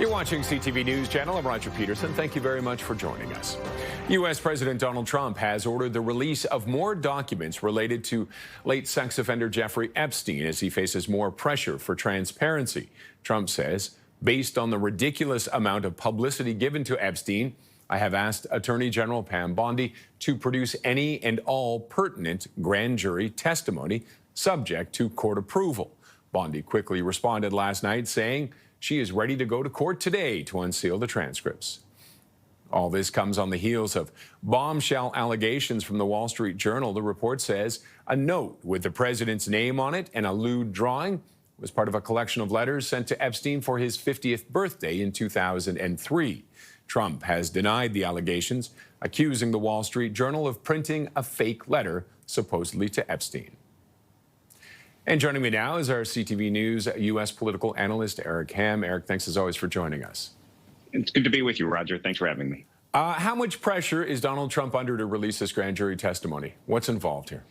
You're watching CTV News Channel. I'm Roger Peterson. Thank you very much for joining us. U.S. President Donald Trump has ordered the release of more documents related to late sex offender Jeffrey Epstein as he faces more pressure for transparency. Trump says, based on the ridiculous amount of publicity given to Epstein, I have asked Attorney General Pam Bondi to produce any and all pertinent grand jury testimony subject to court approval. Bondi quickly responded last night saying she is ready to go to court today to unseal the transcripts. All this comes on the heels of bombshell allegations from the Wall Street Journal. The report says a note with the president's name on it and a lewd drawing was part of a collection of letters sent to Epstein for his 50th birthday in 2003. Trump has denied the allegations, accusing the Wall Street Journal of printing a fake letter supposedly to Epstein. And joining me now is our CTV News U.S. political analyst, Eric Ham. Eric, thanks as always for joining us. It's good to be with you, Roger. Thanks for having me. How much pressure is Donald Trump under to release this grand jury testimony? What's involved here?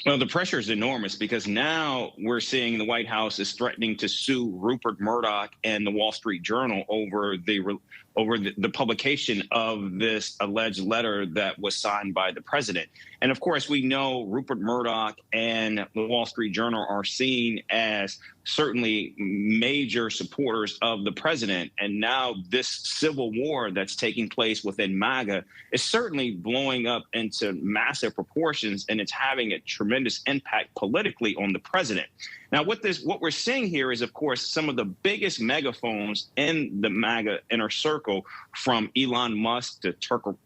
Well, the pressure is enormous because now we're seeing the White House is threatening to sue Rupert Murdoch and the Wall Street Journal over the publication of this alleged letter that was signed by the president. And of course, we know Rupert Murdoch and the Wall Street Journal are seen as certainly major supporters of the president. And now this civil war that's taking place within MAGA is certainly blowing up into massive proportions, and it's having a tremendous impact politically on the president. Now, what we're seeing here is, of course, some of the biggest megaphones in the MAGA inner circle, from Elon Musk to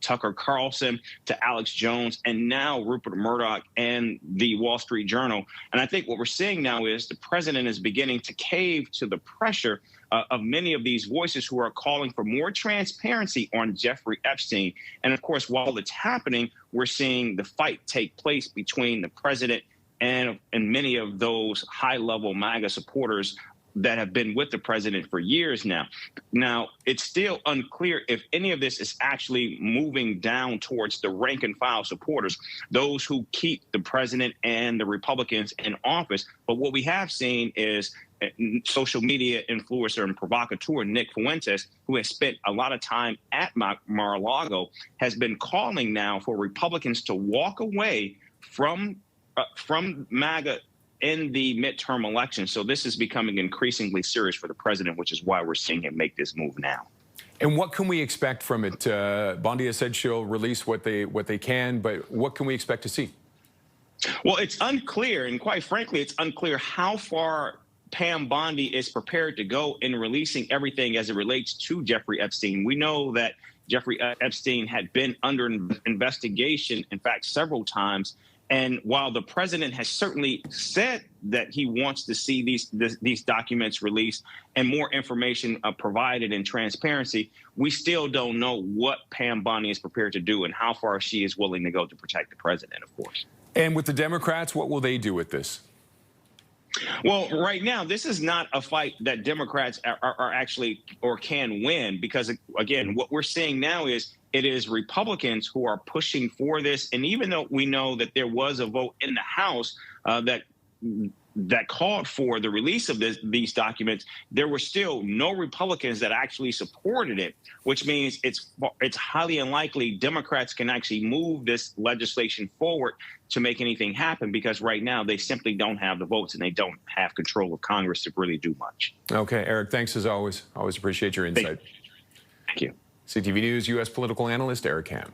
Tucker Carlson to Alex Jones, and now Rupert Murdoch and the Wall Street Journal. And I think what we're seeing now is the president is beginning to cave to the pressure of many of these voices who are calling for more transparency on Jeffrey Epstein. And of course, while it's happening, we're seeing the fight take place between the president and many of those high-level MAGA supporters that have been with the president for years now. Now, it's still unclear if any of this is actually moving down towards the rank-and-file supporters, those who keep the president and the Republicans in office. But what we have seen is social media influencer and provocateur Nick Fuentes, who has spent a lot of time at Mar-a-Lago, has been calling now for Republicans to walk away from MAGA in the midterm election. So this is becoming increasingly serious for the president, which is why we're seeing him make this move now. And what can we expect from it? Bondi has said she'll release what they can, but what can we expect to see? Well, it's unclear, and quite frankly, it's unclear how far Pam Bondi is prepared to go in releasing everything as it relates to Jeffrey Epstein. We know that Jeffrey Epstein had been under investigation, in fact, several times. And while the president has certainly said that he wants to see these documents released and more information provided in transparency, we still don't know what Pam Bondi is prepared to do and how far she is willing to go to protect the president, of course. And with the Democrats, what will they do with this? Well, right now, this is not a fight that Democrats are actually or can win, because, again, what we're seeing now is it is Republicans who are pushing for this. And even though we know that there was a vote in the House that called for the release of these documents, there were still no Republicans that actually supported it, which means it's highly unlikely Democrats can actually move this legislation forward to make anything happen, because right now they simply don't have the votes and they don't have control of Congress to really do much. Okay, Eric, thanks as always. Always appreciate your insight. Thank you. CTV News U.S. political analyst Eric Ham.